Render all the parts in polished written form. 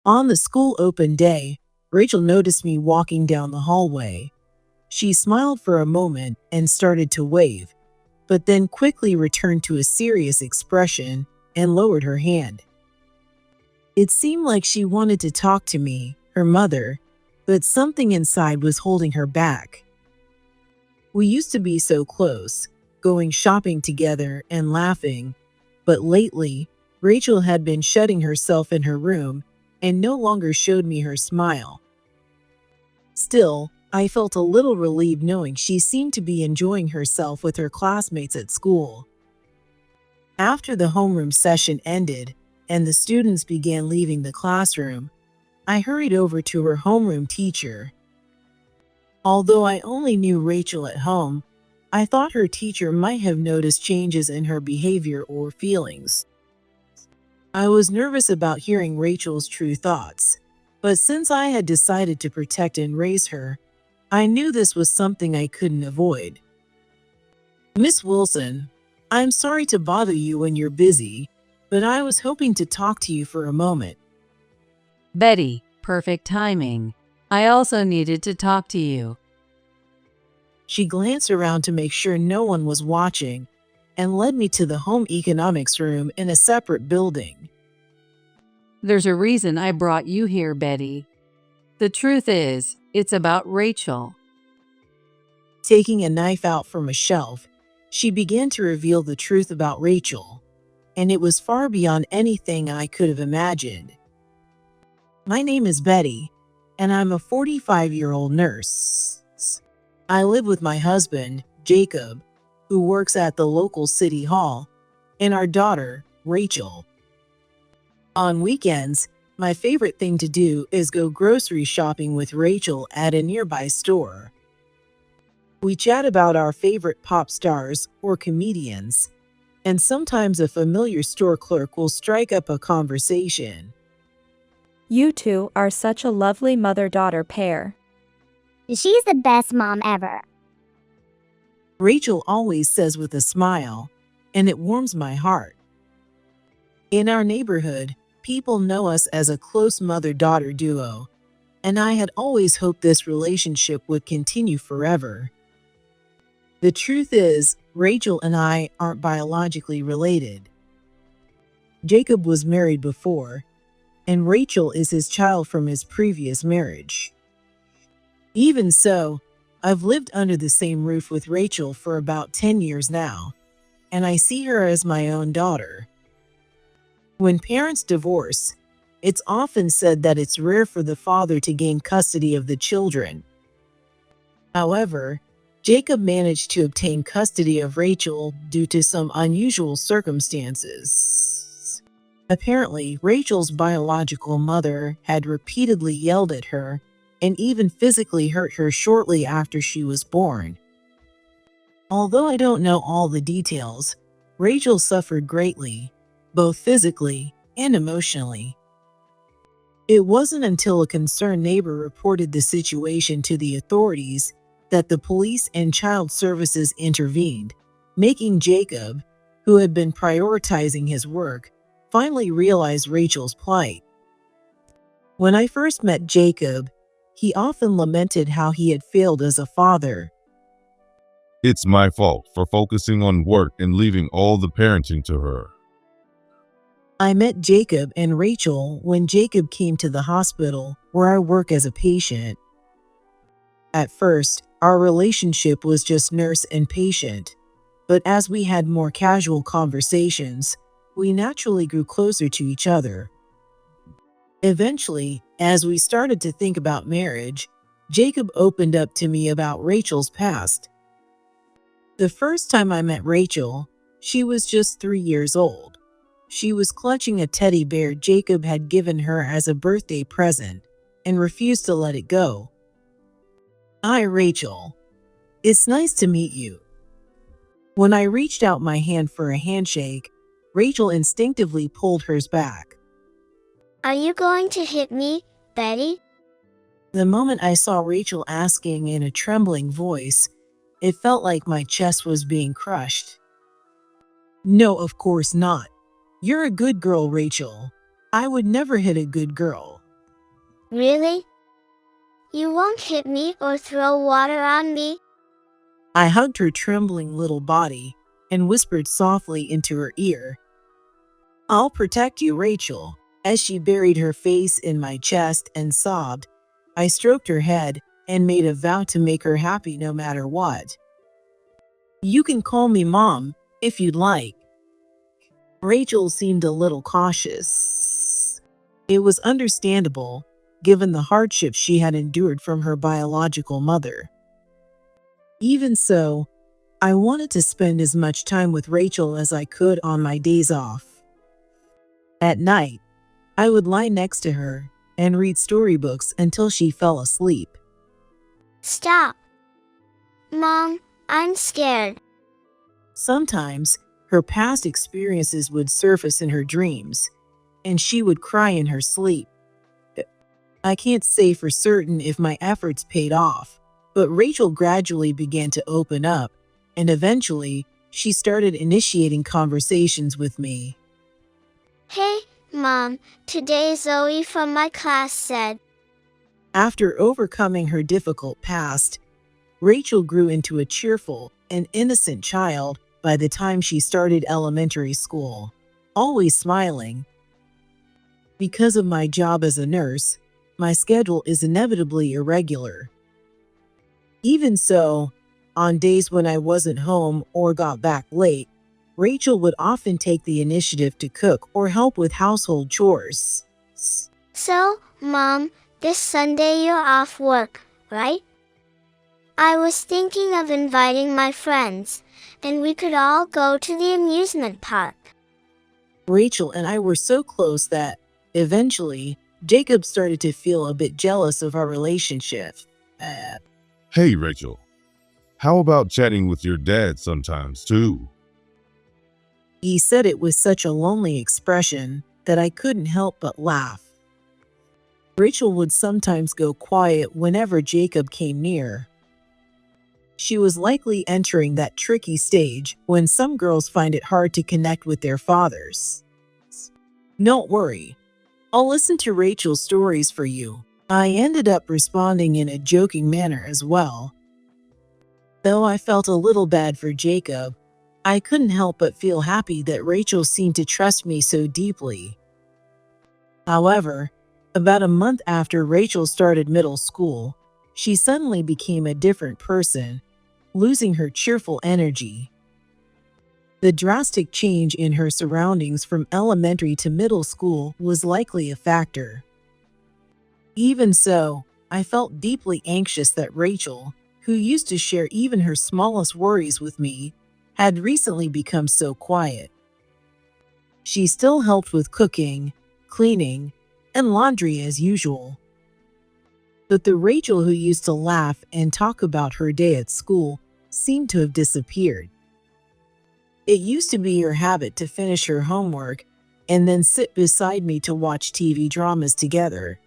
On the school open day, Rachel noticed me walking down the hallway. She smiled for a moment and started to wave, but then quickly returned to a serious expression and lowered her hand. It seemed like she wanted to talk to me, her mother, but something inside was holding her back. We used to be so close, going shopping together and laughing, but lately, Rachel had been shutting herself in her room and no longer showed me her smile. Still, I felt a little relieved knowing she seemed to be enjoying herself with her classmates at school. After the homeroom session ended and the students began leaving the classroom, I hurried over to her homeroom teacher. Although I only knew Rachel at home, I thought her teacher might have noticed changes in her behavior or feelings. I was nervous about hearing Rachel's true thoughts, but since I had decided to protect and raise her, I knew this was something I couldn't avoid. "Miss Wilson, I'm sorry to bother you when you're busy, but I was hoping to talk to you for a moment." Betty, perfect timing. I also needed to talk to you. She glanced around to make sure no one was watching and led me to the home economics room in a separate building. There's a reason I brought you here, Betty. The truth is, it's about Rachel. Taking a knife out from a shelf, she began to reveal the truth about Rachel, and it was far beyond anything I could have imagined. "My name is Betty, and I'm a 45-year-old nurse. I live with my husband, Jacob, who works at the local city hall, and our daughter, Rachel. On weekends, my favorite thing to do is go grocery shopping with Rachel at a nearby store. We chat about our favorite pop stars or comedians, and sometimes a familiar store clerk will strike up a conversation." You two are such a lovely mother-daughter pair. She's the best mom ever. Rachel always says with a smile, and it warms my heart. In our neighborhood, people know us as a close mother-daughter duo, and I had always hoped this relationship would continue forever. The truth is, Rachel and I aren't biologically related. Jacob was married before, and Rachel is his child from his previous marriage. Even so, I've lived under the same roof with Rachel for about 10 years now, and I see her as my own daughter. When parents divorce, it's often said that it's rare for the father to gain custody of the children. However, Jacob managed to obtain custody of Rachel due to some unusual circumstances. Apparently, Rachel's biological mother had repeatedly yelled at her and even physically hurt her shortly after she was born. Although I don't know all the details, Rachel suffered greatly, both physically and emotionally. It wasn't until a concerned neighbor reported the situation to the authorities that the police and child services intervened, making Jacob, who had been prioritizing his work, finally realize Rachel's plight. When I first met Jacob, he often lamented how he had failed as a father. "It's my fault for focusing on work and leaving all the parenting to her." I met Jacob and Rachel when Jacob came to the hospital where I work as a patient. At first, our relationship was just nurse and patient, but as we had more casual conversations, we naturally grew closer to each other. Eventually, as we started to think about marriage, Jacob opened up to me about Rachel's past. The first time I met Rachel, she was just 3 years old. She was clutching a teddy bear Jacob had given her as a birthday present and refused to let it go. "Hi, Rachel. It's nice to meet you." When I reached out my hand for a handshake, Rachel instinctively pulled hers back. Are you going to hit me, Betty? The moment I saw Rachel asking in a trembling voice, it felt like my chest was being crushed. "No, of course not. You're a good girl, Rachel. I would never hit a good girl." Really? You won't hit me or throw water on me? I hugged her trembling little body and whispered softly into her ear, "I'll protect you, Rachel." As she buried her face in my chest and sobbed, I stroked her head and made a vow to make her happy no matter what. "You can call me Mom if you'd like." Rachel seemed a little cautious. It was understandable, given the hardships she had endured from her biological mother. Even so, I wanted to spend as much time with Rachel as I could on my days off. At night, I would lie next to her and read storybooks until she fell asleep. Stop. Mom, I'm scared. Sometimes, her past experiences would surface in her dreams, and she would cry in her sleep. I can't say for certain if my efforts paid off, but Rachel gradually began to open up, and eventually, she started initiating conversations with me. Hey, Mom, today Zoe from my class said. After overcoming her difficult past, Rachel grew into a cheerful and innocent child by the time she started elementary school, always smiling. Because of my job as a nurse, my schedule is inevitably irregular. Even so, on days when I wasn't home or got back late, Rachel would often take the initiative to cook or help with household chores. So, Mom, this Sunday you're off work, right? I was thinking of inviting my friends, and we could all go to the amusement park. Rachel and I were so close that, eventually, Jacob started to feel a bit jealous of our relationship. Hey, Rachel. How about chatting with your dad sometimes, too? He said it with such a lonely expression that I couldn't help but laugh. Rachel would sometimes go quiet whenever Jacob came near. She was likely entering that tricky stage when some girls find it hard to connect with their fathers. Don't worry, I'll listen to Rachel's stories for you. I ended up responding in a joking manner as well. Though I felt a little bad for Jacob, I couldn't help but feel happy that Rachel seemed to trust me so deeply. However, about a month after Rachel started middle school, she suddenly became a different person, losing her cheerful energy. The drastic change in her surroundings from elementary to middle school was likely a factor. Even so, I felt deeply anxious that Rachel, who used to share even her smallest worries with me, had recently become so quiet. She still helped with cooking, cleaning, and laundry as usual. But the Rachel who used to laugh and talk about her day at school seemed to have disappeared. It used to be her habit to finish her homework and then sit beside me to watch TV dramas together.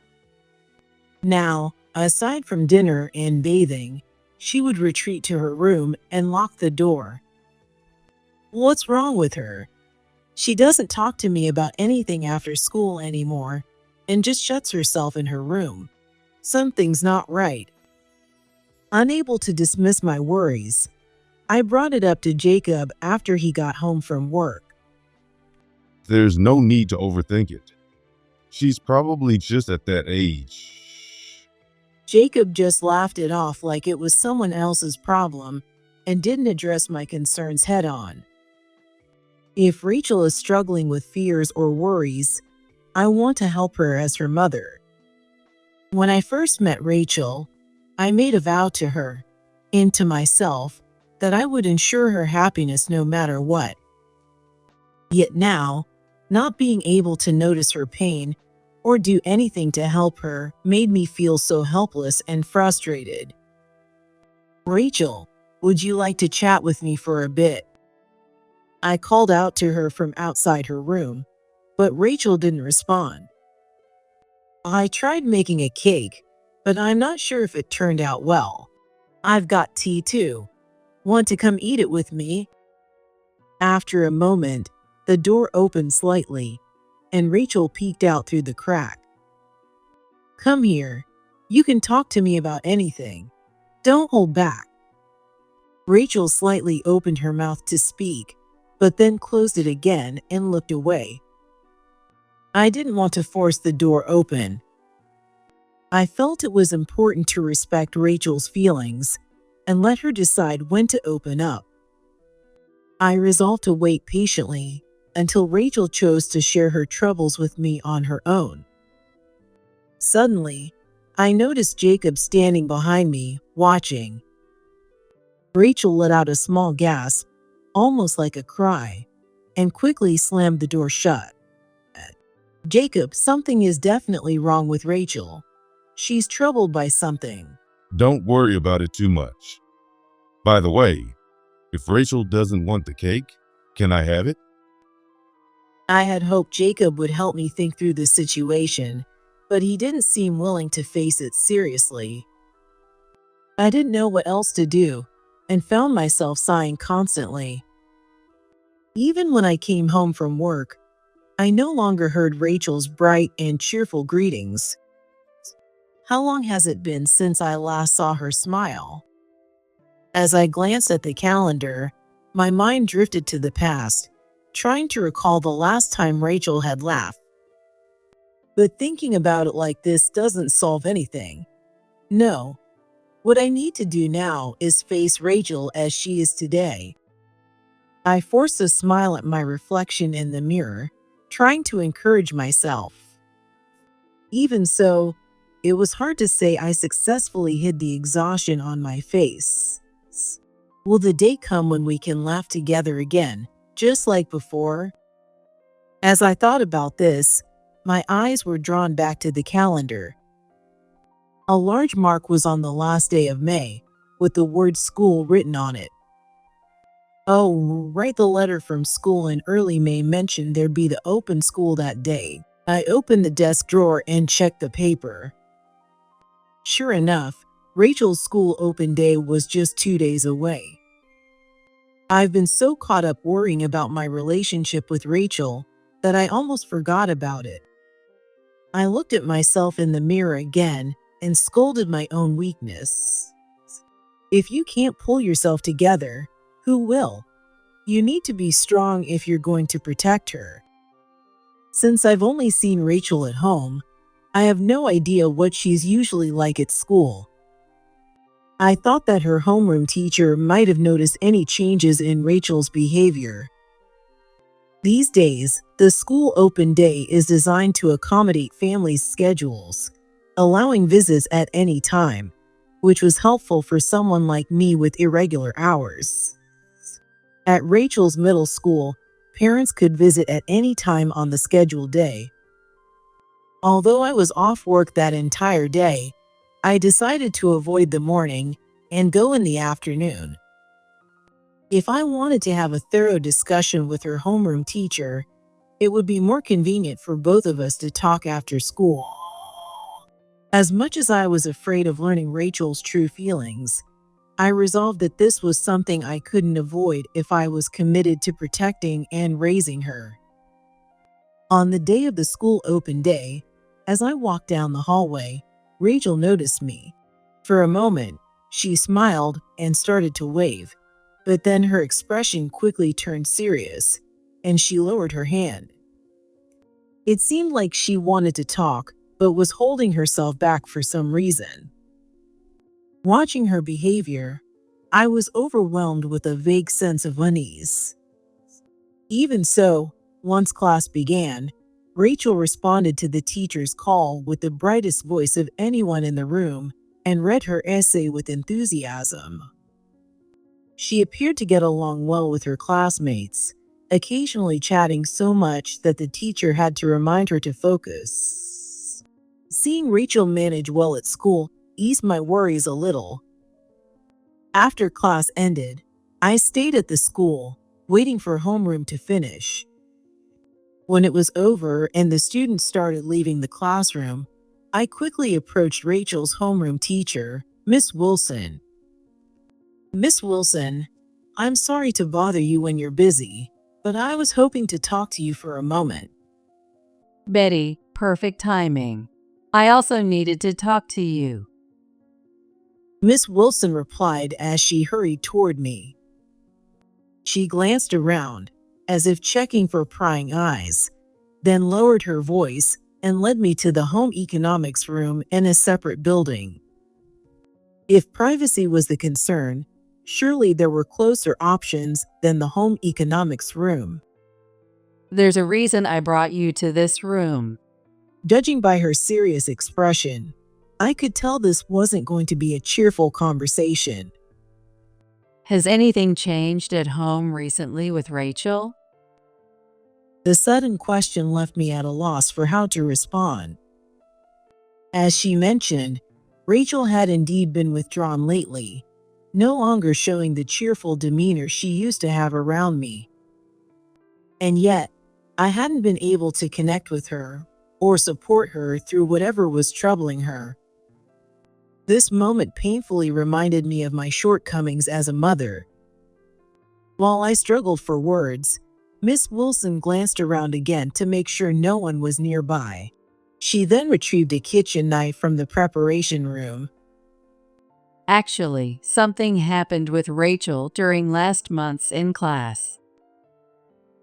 Now, aside from dinner and bathing, she would retreat to her room and lock the door. What's wrong with her? She doesn't talk to me about anything after school anymore and just shuts herself in her room. Something's not right. Unable to dismiss my worries, I brought it up to Jacob after he got home from work. There's no need to overthink it. She's probably just at that age. Jacob just laughed it off like it was someone else's problem and didn't address my concerns head on. If Rachel is struggling with fears or worries, I want to help her as her mother. When I first met Rachel, I made a vow to her and to myself that I would ensure her happiness no matter what. Yet now, not being able to notice her pain or do anything to help her made me feel so helpless and frustrated. Rachel, would you like to chat with me for a bit? I called out to her from outside her room, but Rachel didn't respond. I tried making a cake, but I'm not sure if it turned out well. I've got tea too. Want to come eat it with me? After a moment, the door opened slightly, and Rachel peeked out through the crack. Come here. You can talk to me about anything. Don't hold back. Rachel slightly opened her mouth to speak, but then closed it again and looked away. I didn't want to force the door open. I felt it was important to respect Rachel's feelings and let her decide when to open up. I resolved to wait patiently until Rachel chose to share her troubles with me on her own. Suddenly, I noticed Jacob standing behind me, watching. Rachel let out a small gasp, almost like a cry, and quickly slammed the door shut. Jacob, something is definitely wrong with Rachel. She's troubled by something. Don't worry about it too much. By the way, if Rachel doesn't want the cake, can I have it? I had hoped Jacob would help me think through the situation, but he didn't seem willing to face it seriously. I didn't know what else to do and found myself sighing constantly. Even when I came home from work, I no longer heard Rachel's bright and cheerful greetings. How long has it been since I last saw her smile? As I glanced at the calendar, my mind drifted to the past, trying to recall the last time Rachel had laughed. But thinking about it like this doesn't solve anything. No, what I need to do now is face Rachel as she is today. I forced a smile at my reflection in the mirror, trying to encourage myself. Even so, it was hard to say I successfully hid the exhaustion on my face. Will the day come when we can laugh together again, just like before? As I thought about this, my eyes were drawn back to the calendar. A large mark was on the last day of May, with the word school written on it. Oh, right, the letter from school in early May mentioned there'd be the open school that day. I opened the desk drawer and checked the paper. Sure enough, Rachel's school open day was just 2 days away. I've been so caught up worrying about my relationship with Rachel that I almost forgot about it. I looked at myself in the mirror again and scolded my own weakness. If you can't pull yourself together, who will? You need to be strong if you're going to protect her. Since I've only seen Rachel at home, I have no idea what she's usually like at school. I thought that her homeroom teacher might have noticed any changes in Rachel's behavior. These days, the school open day is designed to accommodate families' schedules, allowing visits at any time, which was helpful for someone like me with irregular hours. At Rachel's middle school, parents could visit at any time on the scheduled day. Although I was off work that entire day, I decided to avoid the morning and go in the afternoon. If I wanted to have a thorough discussion with her homeroom teacher, it would be more convenient for both of us to talk after school. As much as I was afraid of learning Rachel's true feelings, I resolved that this was something I couldn't avoid if I was committed to protecting and raising her. On the day of the school open day, as I walked down the hallway, Rachel noticed me. For a moment, she smiled and started to wave, but then her expression quickly turned serious, and she lowered her hand. It seemed like she wanted to talk, but was holding herself back for some reason. Watching her behavior, I was overwhelmed with a vague sense of unease. Even so, once class began, Rachel responded to the teacher's call with the brightest voice of anyone in the room and read her essay with enthusiasm. She appeared to get along well with her classmates, occasionally chatting so much that the teacher had to remind her to focus. Seeing Rachel manage well at school eased my worries a little. After class ended, I stayed at the school, waiting for homeroom to finish. When it was over and the students started leaving the classroom, I quickly approached Rachel's homeroom teacher, Miss Wilson. Miss Wilson, I'm sorry to bother you when you're busy, but I was hoping to talk to you for a moment. Betty, perfect timing. I also needed to talk to you. Miss Wilson replied as she hurried toward me. She glanced around, as if checking for prying eyes, then lowered her voice and led me to the home economics room in a separate building. If privacy was the concern, surely there were closer options than the home economics room. There's a reason I brought you to this room. Judging by her serious expression, I could tell this wasn't going to be a cheerful conversation. Has anything changed at home recently with Rachel? The sudden question left me at a loss for how to respond. As she mentioned, Rachel had indeed been withdrawn lately, no longer showing the cheerful demeanor she used to have around me. And yet, I hadn't been able to connect with her or support her through whatever was troubling her. This moment painfully reminded me of my shortcomings as a mother. While I struggled for words, Miss Wilson glanced around again to make sure no one was nearby. She then retrieved a kitchen knife from the preparation room. Actually, something happened with Rachel during last month's in class.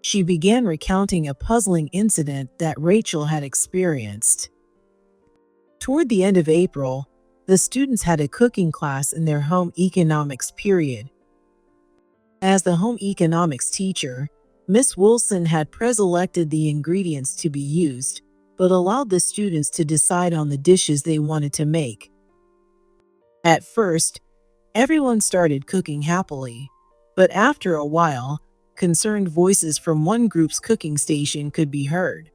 She began recounting a puzzling incident that Rachel had experienced. Toward the end of April, the students had a cooking class in their home economics period. As the home economics teacher, Miss Wilson had pre-selected the ingredients to be used, but allowed the students to decide on the dishes they wanted to make. At first, everyone started cooking happily, but after a while, concerned voices from one group's cooking station could be heard.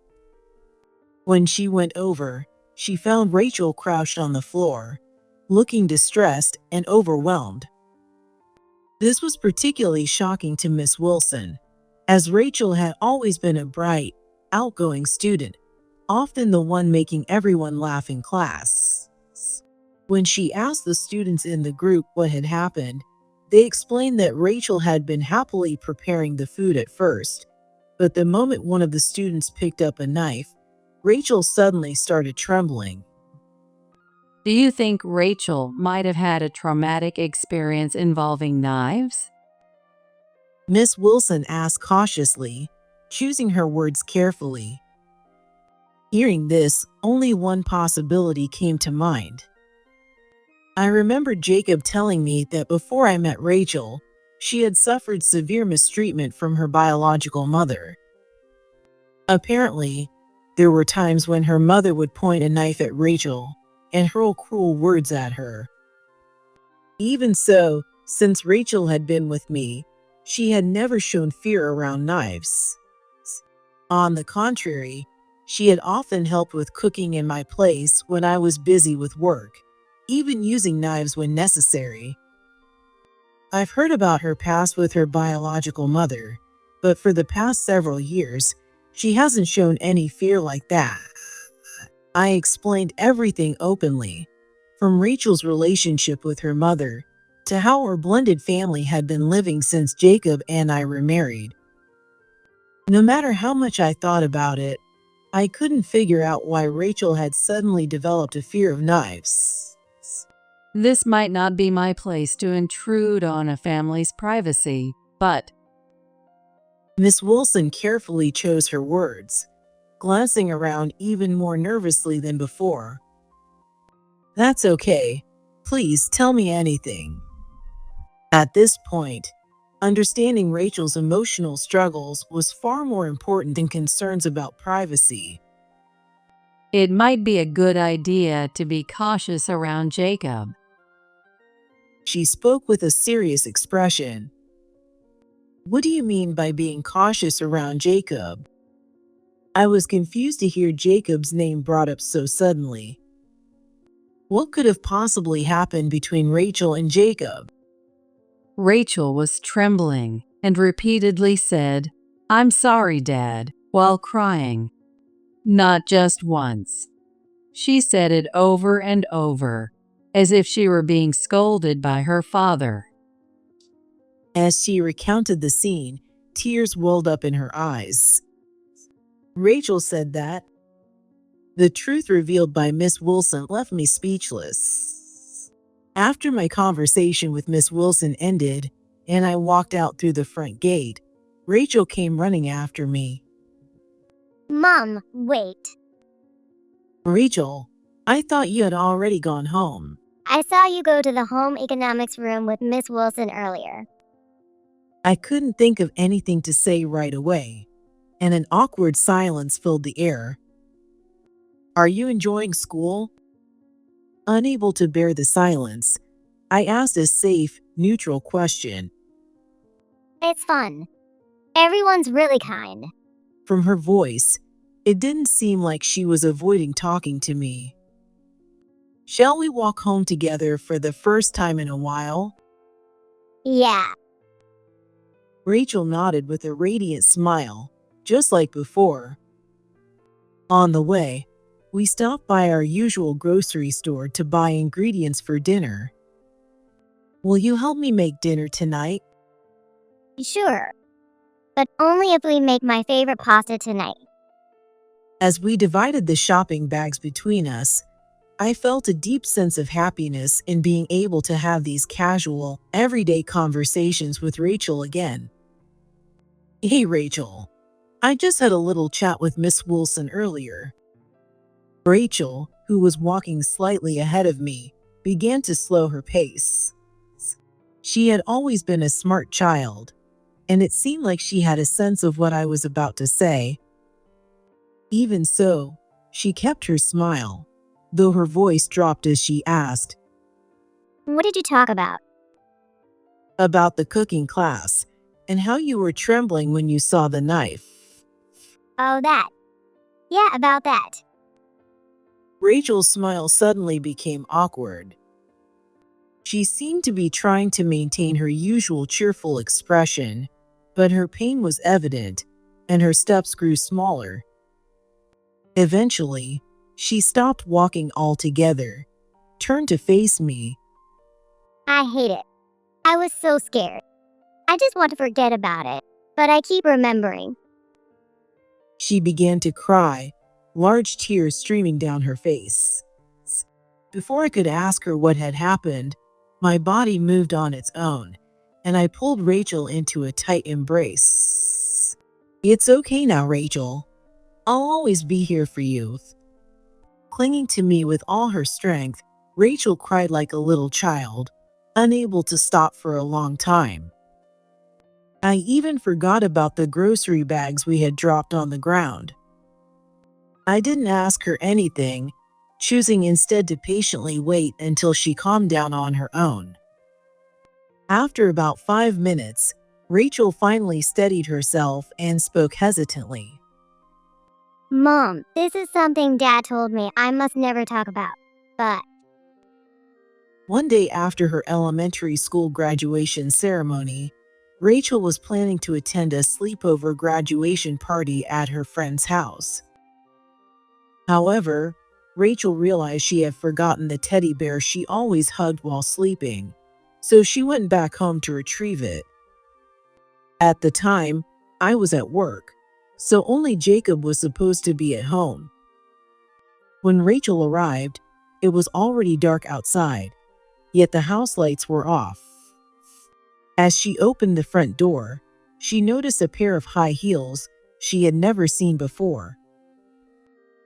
When she went over, she found Rachel crouched on the floor, looking distressed and overwhelmed. This was particularly shocking to Miss Wilson, as Rachel had always been a bright, outgoing student, often the one making everyone laugh in class. When she asked the students in the group what had happened, they explained that Rachel had been happily preparing the food at first, but the moment one of the students picked up a knife, Rachel suddenly started trembling. Do you think Rachel might have had a traumatic experience involving knives? Miss Wilson asked cautiously, choosing her words carefully. Hearing this, only one possibility came to mind. I remember Jacob telling me that before I met Rachel, she had suffered severe mistreatment from her biological mother. Apparently, there were times when her mother would point a knife at Rachel and hurl cruel words at her. Even so, since Rachel had been with me, she had never shown fear around knives. On the contrary, she had often helped with cooking in my place when I was busy with work, even using knives when necessary. I've heard about her past with her biological mother, but for the past several years, she hasn't shown any fear like that. I explained everything openly, from Rachel's relationship with her mother to how our blended family had been living since Jacob and I were married. No matter how much I thought about it, I couldn't figure out why Rachel had suddenly developed a fear of knives. This might not be my place to intrude on a family's privacy, but Miss Wilson carefully chose her words, glancing around even more nervously than before. That's okay. Please tell me anything. At this point, understanding Rachel's emotional struggles was far more important than concerns about privacy. it might be a good idea to be cautious around Jacob. She spoke with a serious expression. What do you mean by being cautious around Jacob? I was confused to hear Jacob's name brought up so suddenly. What could have possibly happened between Rachel and Jacob? Rachel was trembling and repeatedly said, "I'm sorry, Dad," while crying. Not just once. She said it over and over, as if she were being scolded by her father. As she recounted the scene, tears welled up in her eyes. Rachel said that. The truth revealed by Miss Wilson left me speechless. After my conversation with Miss Wilson ended and I walked out through the front gate, Rachel came running after me. Mom, wait. Rachel, I thought you had already gone home. I saw you go to the home economics room with Miss Wilson earlier. I couldn't think of anything to say right away, and an awkward silence filled the air. Are you enjoying school? Unable to bear the silence, I asked a safe, neutral question. It's fun. Everyone's really kind. From her voice, it didn't seem like she was avoiding talking to me. Shall we walk home together for the first time in a while? Yeah. Rachel nodded with a radiant smile, just like before. On the way, we stopped by our usual grocery store to buy ingredients for dinner. Will you help me make dinner tonight? Sure. But only if we make my favorite pasta tonight. As we divided the shopping bags between us, I felt a deep sense of happiness in being able to have these casual, everyday conversations with Rachel again. Hey Rachel, I just had a little chat with Miss Wilson earlier. Rachel, who was walking slightly ahead of me, began to slow her pace. She had always been a smart child, and it seemed like she had a sense of what I was about to say. Even so, she kept her smile, though her voice dropped as she asked, What did you talk about? about the cooking class and how you were trembling when you saw the knife. Oh, that. Yeah, about that. Rachel's smile suddenly became awkward. She seemed to be trying to maintain her usual cheerful expression, but her pain was evident, and her steps grew smaller. Eventually, she stopped walking altogether, turned to face me. I hate it. I was so scared. I just want to forget about it, but I keep remembering. She began to cry, large tears streaming down her face. Before I could ask her what had happened, my body moved on its own, and I pulled Rachel into a tight embrace. It's okay now, Rachel. I'll always be here for you. Clinging to me with all her strength, Rachel cried like a little child, unable to stop for a long time. I even forgot about the grocery bags we had dropped on the ground. I didn't ask her anything, choosing instead to patiently wait until she calmed down on her own. After about 5 minutes, Rachel finally steadied herself and spoke hesitantly. Mom, this is something Dad told me I must never talk about, but One day after her elementary school graduation ceremony, Rachel was planning to attend a sleepover graduation party at her friend's house. However, Rachel realized she had forgotten the teddy bear she always hugged while sleeping, so she went back home to retrieve it. At the time, I was at work, so only Jacob was supposed to be at home. When Rachel arrived, it was already dark outside, yet the house lights were off. As she opened the front door, she noticed a pair of high heels she had never seen before.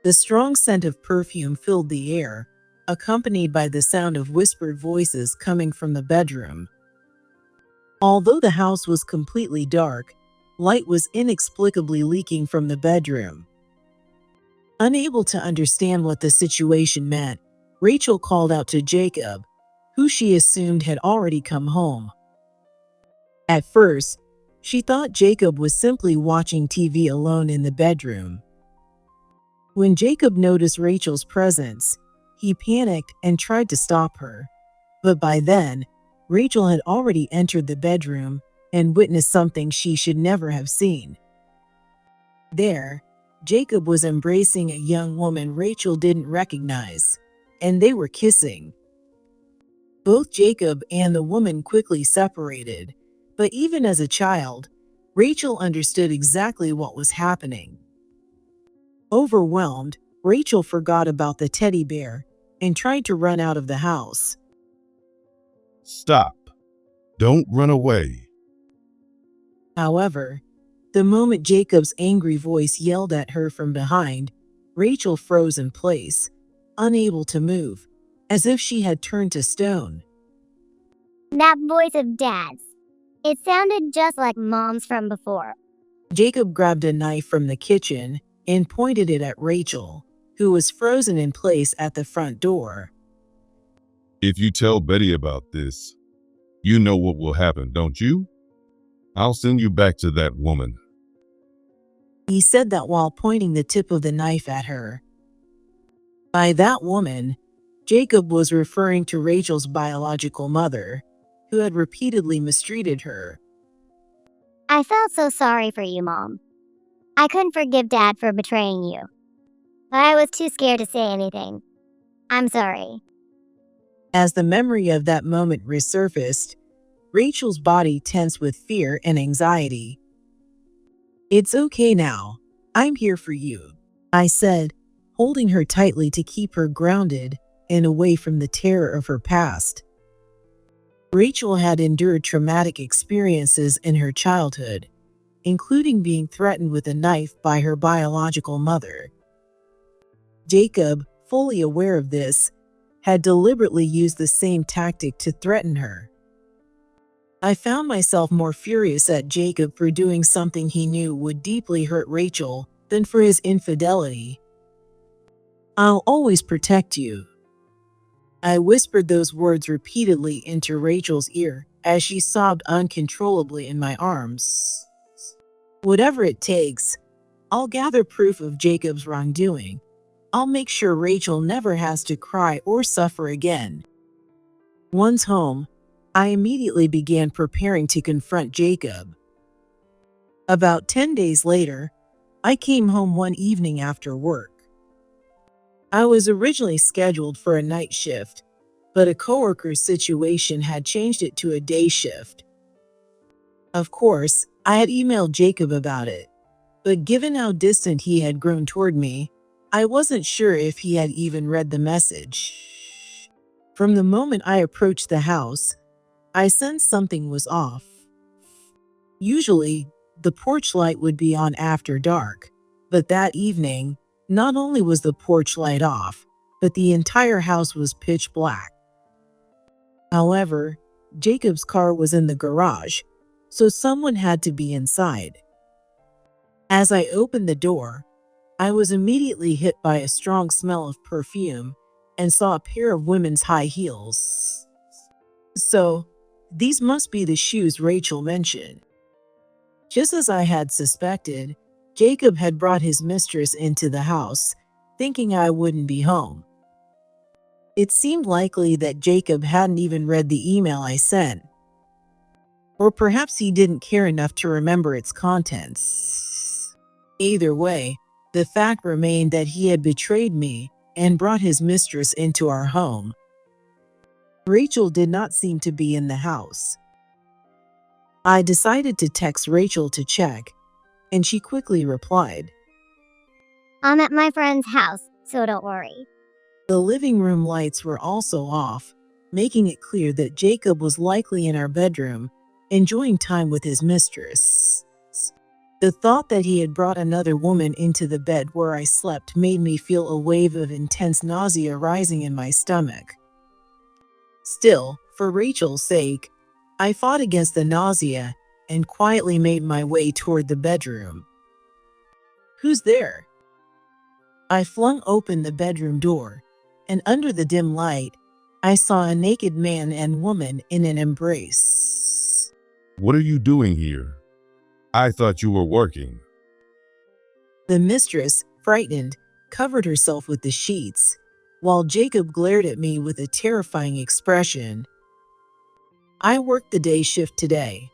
The strong scent of perfume filled the air, accompanied by the sound of whispered voices coming from the bedroom. Although the house was completely dark, light was inexplicably leaking from the bedroom. Unable to understand what the situation meant, Rachel called out to Jacob, who she assumed had already come home. At first, she thought Jacob was simply watching TV alone in the bedroom. When Jacob noticed Rachel's presence, he panicked and tried to stop her. But by then, Rachel had already entered the bedroom and witnessed something she should never have seen. There, Jacob was embracing a young woman Rachel didn't recognize, and they were kissing. Both Jacob and the woman quickly separated, but even as a child, Rachel understood exactly what was happening. Overwhelmed, Rachel forgot about the teddy bear and tried to run out of the house. Stop. Don't run away. However, the moment Jacob's angry voice yelled at her from behind, Rachel froze in place, unable to move, as if she had turned to stone. That voice of Dad's. It sounded just like Mom's from before. Jacob grabbed a knife from the kitchen and pointed it at Rachel, who was frozen in place at the front door. If you tell Betty about this, you know what will happen, don't you? I'll send you back to that woman. He said that while pointing the tip of the knife at her. By that woman, Jacob was referring to Rachel's biological mother, who had repeatedly mistreated her. I felt so sorry for you, Mom. I couldn't forgive Dad for betraying you. But I was too scared to say anything. I'm sorry. As the memory of that moment resurfaced, Rachel's body tensed with fear and anxiety. "It's okay now. I'm here for you," I said, holding her tightly to keep her grounded and away from the terror of her past. Rachel had endured traumatic experiences in her childhood, including being threatened with a knife by her biological mother. Jacob, fully aware of this, had deliberately used the same tactic to threaten her. I found myself more furious at Jacob for doing something he knew would deeply hurt Rachel than for his infidelity. "I'll always protect you." I whispered those words repeatedly into Rachel's ear as she sobbed uncontrollably in my arms. "Whatever it takes, I'll gather proof of Jacob's wrongdoing. I'll make sure Rachel never has to cry or suffer again." Once home, I immediately began preparing to confront Jacob. About 10 days later, I came home one evening after work. I was originally scheduled for a night shift, but a coworker's situation had changed it to a day shift. Of course, I had emailed Jacob about it, but given how distant he had grown toward me, I wasn't sure if he had even read the message. From the moment I approached the house, I sensed something was off. Usually, the porch light would be on after dark, but that evening, not only was the porch light off, but the entire house was pitch black. However, Jacob's car was in the garage, so someone had to be inside. As I opened the door, I was immediately hit by a strong smell of perfume and saw a pair of women's high heels. So, these must be the shoes Rachel mentioned. Just as I had suspected, Jacob had brought his mistress into the house, thinking I wouldn't be home. It seemed likely that Jacob hadn't even read the email I sent. Or perhaps he didn't care enough to remember its contents. Either way, the fact remained that he had betrayed me and brought his mistress into our home. Rachel did not seem to be in the house. I decided to text Rachel to check, and she quickly replied, I'm at my friend's house, so don't worry. The living room lights were also off, making it clear that Jacob was likely in our bedroom, enjoying time with his mistress. The thought that he had brought another woman into the bed where I slept made me feel a wave of intense nausea rising in my stomach. Still, for Rachel's sake, I fought against the nausea and quietly made my way toward the bedroom. "Who's there?" I flung open the bedroom door, and under the dim light, I saw a naked man and woman in an embrace. What are you doing here? I thought you were working. The mistress, frightened, covered herself with the sheets, while Jacob glared at me with a terrifying expression. "I worked the day shift today.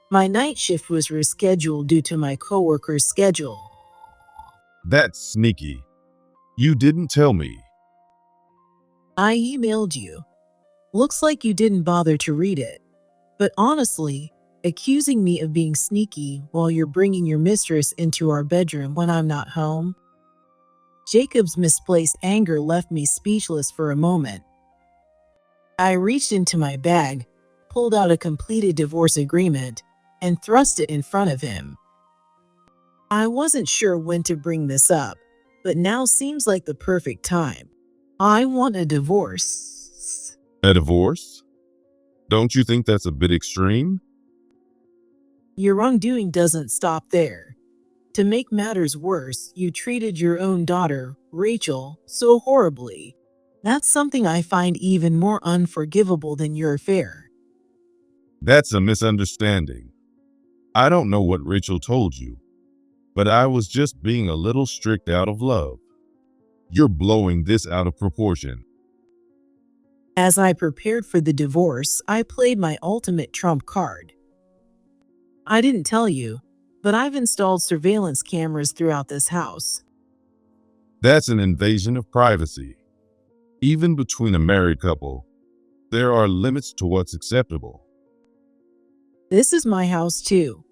My night shift was rescheduled due to my coworker's schedule." That's sneaky. You didn't tell me. "I emailed you. Looks like you didn't bother to read it. But honestly, accusing me of being sneaky while you're bringing your mistress into our bedroom when I'm not home? Jacob's misplaced anger left me speechless for a moment. I reached into my bag, pulled out a completed divorce agreement, and thrust it in front of him. I wasn't sure when to bring this up, but now seems like the perfect time. I want a divorce. A divorce? Don't you think that's a bit extreme? Your wrongdoing doesn't stop there. To make matters worse, you treated your own daughter, Rachel, so horribly. That's something I find even more unforgivable than your affair. That's a misunderstanding. I don't know what Rachel told you, but I was just being a little strict out of love. You're blowing this out of proportion. As I prepared for the divorce, I played my ultimate trump card. I didn't tell you, but I've installed surveillance cameras throughout this house. That's an invasion of privacy. Even between a married couple, there are limits to what's acceptable. This is my house too.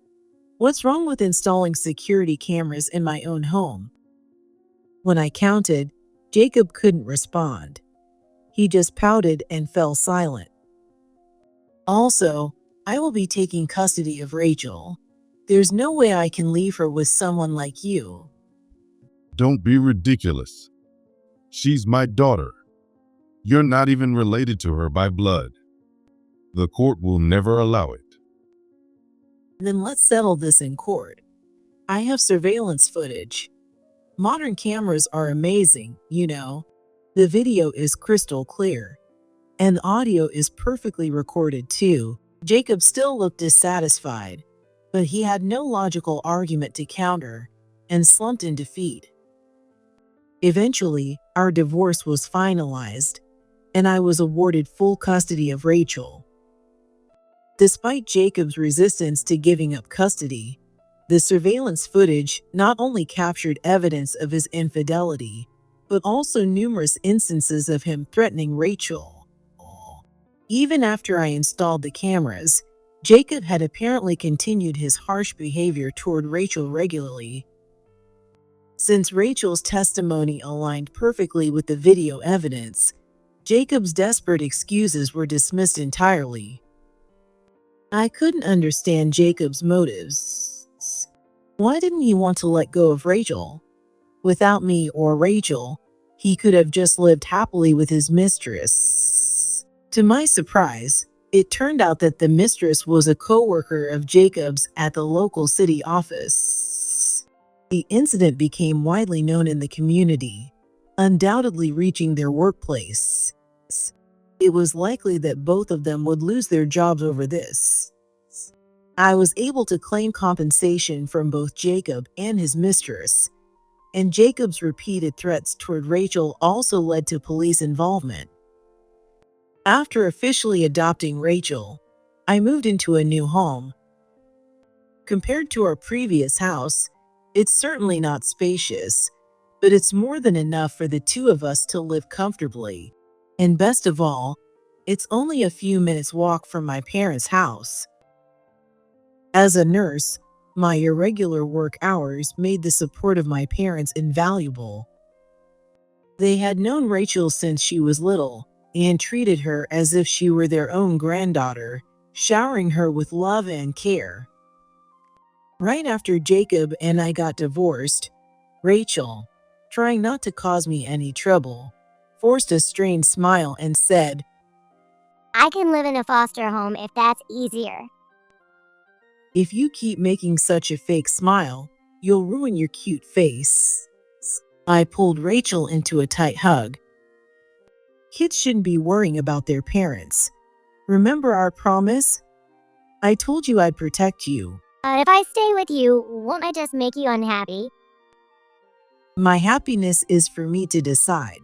What's wrong with installing security cameras in my own home? When I counted, Jacob couldn't respond. He just pouted and fell silent. Also, I will be taking custody of Rachel. There's no way I can leave her with someone like you. Don't be ridiculous. She's my daughter. You're not even related to her by blood. The court will never allow it. Then let's settle this in court. I have surveillance footage. Modern cameras are amazing, you know. The video is crystal clear. And the audio is perfectly recorded too. Jacob still looked dissatisfied, but he had no logical argument to counter and slumped in defeat. Eventually, our divorce was finalized, and I was awarded full custody of Rachel. Despite Jacob's resistance to giving up custody, the surveillance footage not only captured evidence of his infidelity, but also numerous instances of him threatening Rachel. Even after I installed the cameras, Jacob had apparently continued his harsh behavior toward Rachel regularly. Since Rachel's testimony aligned perfectly with the video evidence, Jacob's desperate excuses were dismissed entirely. I couldn't understand Jacob's motives. Why didn't he want to let go of Rachel? Without me or Rachel, he could have just lived happily with his mistress. To my surprise, it turned out that the mistress was a co-worker of Jacob's at the local city office. The incident became widely known in the community, undoubtedly reaching their workplace. It was likely that both of them would lose their jobs over this. I was able to claim compensation from both Jacob and his mistress, and Jacob's repeated threats toward Rachel also led to police involvement. After officially adopting Rachel, I moved into a new home. Compared to our previous house, it's certainly not spacious, but it's more than enough for the two of us to live comfortably. And best of all, it's only a few minutes walk from my parents' house. As a nurse, my irregular work hours made the support of my parents invaluable. They had known Rachel since she was little and treated her as if she were their own granddaughter, showering her with love and care. Right after Jacob and I got divorced, Rachel, trying not to cause me any trouble, forced a strained smile and said, I can live in a foster home if that's easier. "If you keep making such a fake smile, you'll ruin your cute face." I pulled Rachel into a tight hug. Kids shouldn't be worrying about their parents. Remember our promise? I told you I'd protect you. If I stay with you, won't I just make you unhappy? My happiness is for me to decide.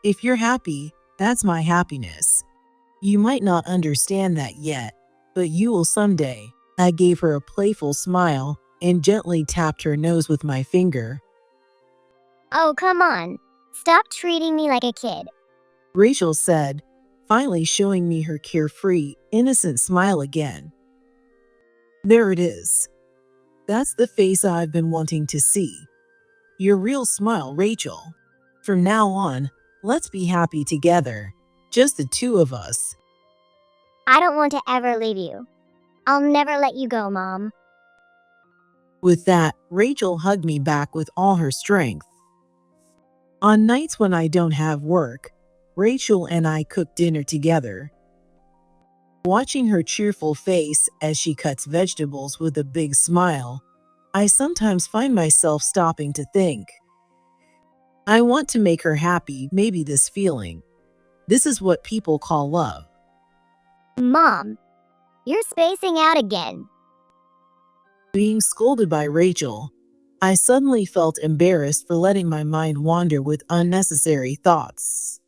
If you're happy, that's my happiness. You might not understand that yet, but you will someday. I gave her a playful smile and gently tapped her nose with my finger. Oh, come on. Stop treating me like a kid. Rachel said, finally showing me her carefree, innocent smile again. There it is. That's the face I've been wanting to see. Your real smile, Rachel. From now on, let's be happy together. Just the two of us. I don't want to ever leave you. I'll never let you go, Mom. With that, Rachel hugged me back with all her strength. On nights when I don't have work, Rachel and I cook dinner together. Watching her cheerful face as she cuts vegetables with a big smile, I sometimes find myself stopping to think. I want to make her happy, maybe this feeling. This is what people call love. Mom, you're spacing out again. Being scolded by Rachel, I suddenly felt embarrassed for letting my mind wander with unnecessary thoughts.